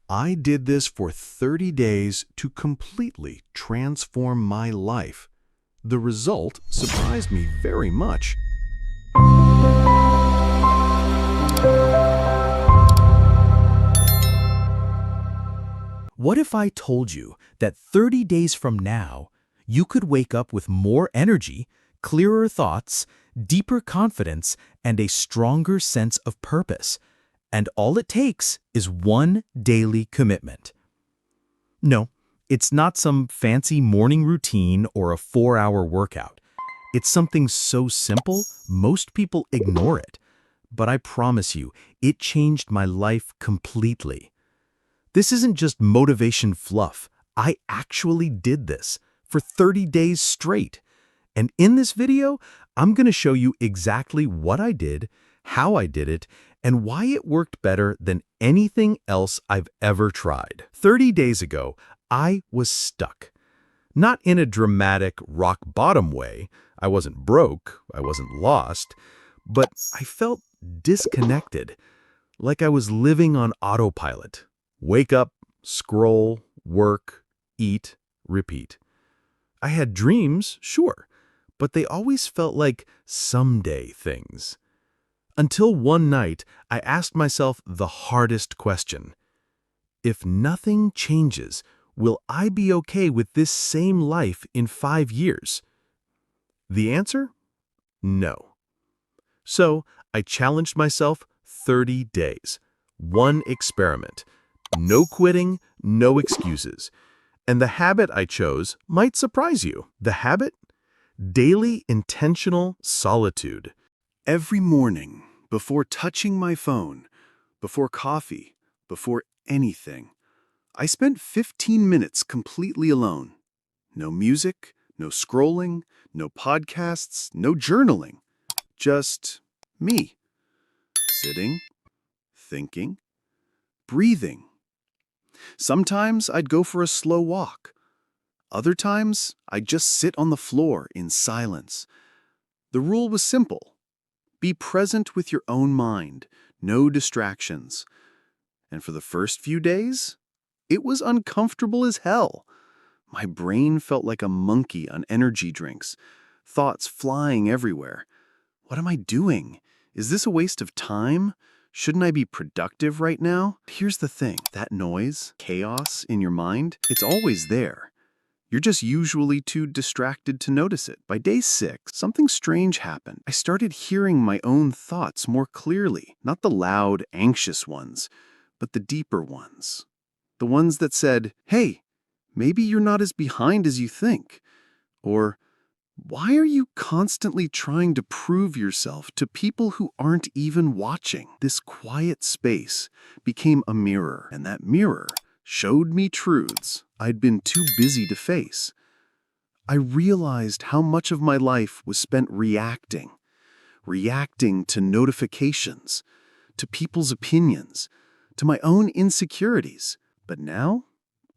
I did this for 30 days to completely transform my life. The result surprised me very much. What if I told you that 30 days from now, you could wake up with more energy, clearer thoughts, deeper confidence, and a stronger sense of purpose? And all it takes is one daily commitment. No, it's not some fancy morning routine or a 4-hour workout. It's something so simple, most people ignore it. But I promise you, it changed my life completely. This isn't just motivation fluff. I actually did this for 30 days straight. And in this video, I'm going to show you exactly what I did, how I did it, and why it worked better than anything else I've ever tried. 30 days ago, I was stuck. Not in a dramatic rock bottom way. I wasn't broke, I wasn't lost, but I felt disconnected, like I was living on autopilot. Wake up, scroll, work, eat, repeat. I had dreams, sure, but they always felt like someday things. Until one night, I asked myself the hardest question. If nothing changes, will I be okay with this same life in 5 years? The answer? No. So I challenged myself 30 days. One experiment. No quitting, no excuses. And the habit I chose might surprise you. The habit? Daily intentional solitude. Every morning, before touching my phone, before coffee, before anything, I spent 15 minutes completely alone. No music, no scrolling, no podcasts, no journaling. Just me. Sitting, thinking, breathing. Sometimes I'd go for a slow walk. Other times, I'd just sit on the floor in silence. The rule was simple. Be present with your own mind, no distractions. And for the first few days, it was uncomfortable as hell. My brain felt like a monkey on energy drinks, thoughts flying everywhere. What am I doing? Is this a waste of time? Shouldn't I be productive right now? Here's the thing, that noise, chaos in your mind, it's always there. You're just usually too distracted to notice it. By day 6, something strange happened. I started hearing my own thoughts more clearly, not the loud, anxious ones, but the deeper ones. The ones that said, hey, maybe you're not as behind as you think. Or, why are you constantly trying to prove yourself to people who aren't even watching? This quiet space became a mirror, and that mirror showed me truths I'd been too busy to face. I realized how much of my life was spent reacting to notifications, to people's opinions, to my own insecurities. But now,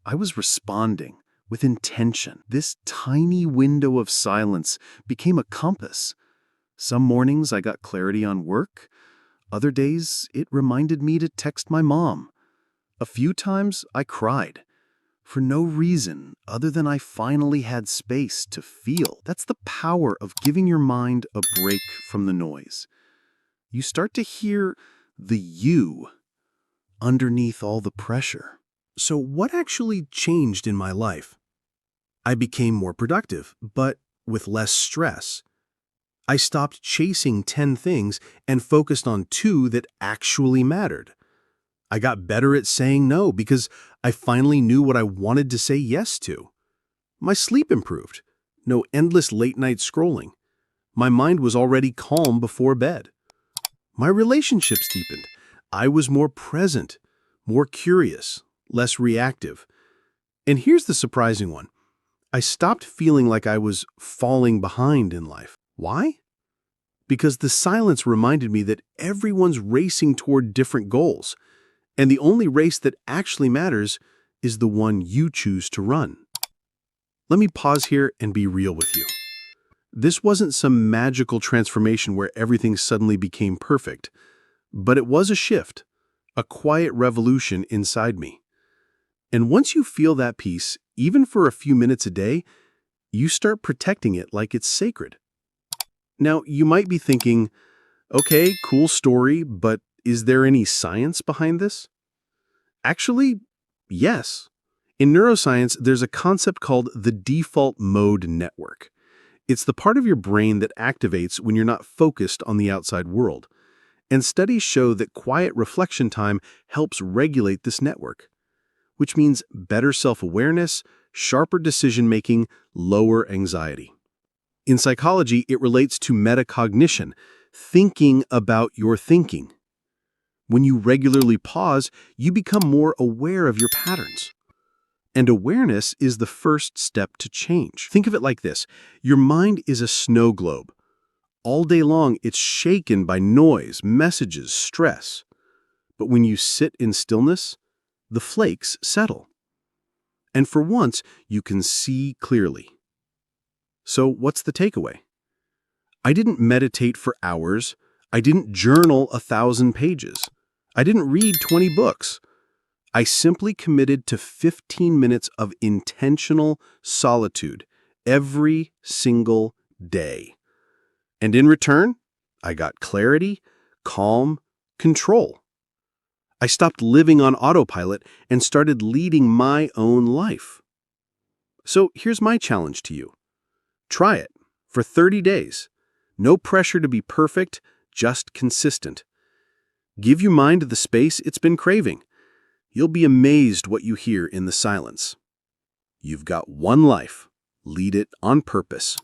I was responding with intention. This tiny window of silence became a compass. Some mornings I got clarity on work. Other days, it reminded me to text my mom. A few times, I cried. For no reason other than I finally had space to feel. That's the power of giving your mind a break from the noise. You start to hear the you underneath all the pressure. So what actually changed in my life? I became more productive, but with less stress. I stopped chasing 10 things and focused on 2 that actually mattered. I got better at saying no because I finally knew what I wanted to say yes to. My sleep improved. No endless late-night scrolling. My mind was already calm before bed. My relationships deepened. I was more present, more curious, less reactive. And here's the surprising one. I stopped feeling like I was falling behind in life. Why? Because the silence reminded me that everyone's racing toward different goals, and the only race that actually matters is the one you choose to run. Let me pause here and be real with you. This wasn't some magical transformation where everything suddenly became perfect, but it was a shift, a quiet revolution inside me. And once you feel that peace, even for a few minutes a day, you start protecting it like it's sacred. Now, you might be thinking, okay, cool story, but is there any science behind this? Actually, yes. In neuroscience, there's a concept called the default mode network. It's the part of your brain that activates when you're not focused on the outside world. And studies show that quiet reflection time helps regulate this network, which means better self-awareness, sharper decision-making, lower anxiety. In psychology, it relates to metacognition, thinking about your thinking. When you regularly pause, you become more aware of your patterns. And awareness is the first step to change. Think of it like this. Your mind is a snow globe. All day long, it's shaken by noise, messages, stress. But when you sit in stillness, the flakes settle. And for once, you can see clearly. So what's the takeaway? I didn't meditate for hours. I didn't journal 1,000 pages. I didn't read 20 books. I simply committed to 15 minutes of intentional solitude every single day. And in return, I got clarity, calm, control. I stopped living on autopilot and started leading my own life. So here's my challenge to you. Try it for 30 days. No pressure to be perfect, just consistent. Give your mind the space it's been craving. You'll be amazed what you hear in the silence. You've got one life. Lead it on purpose.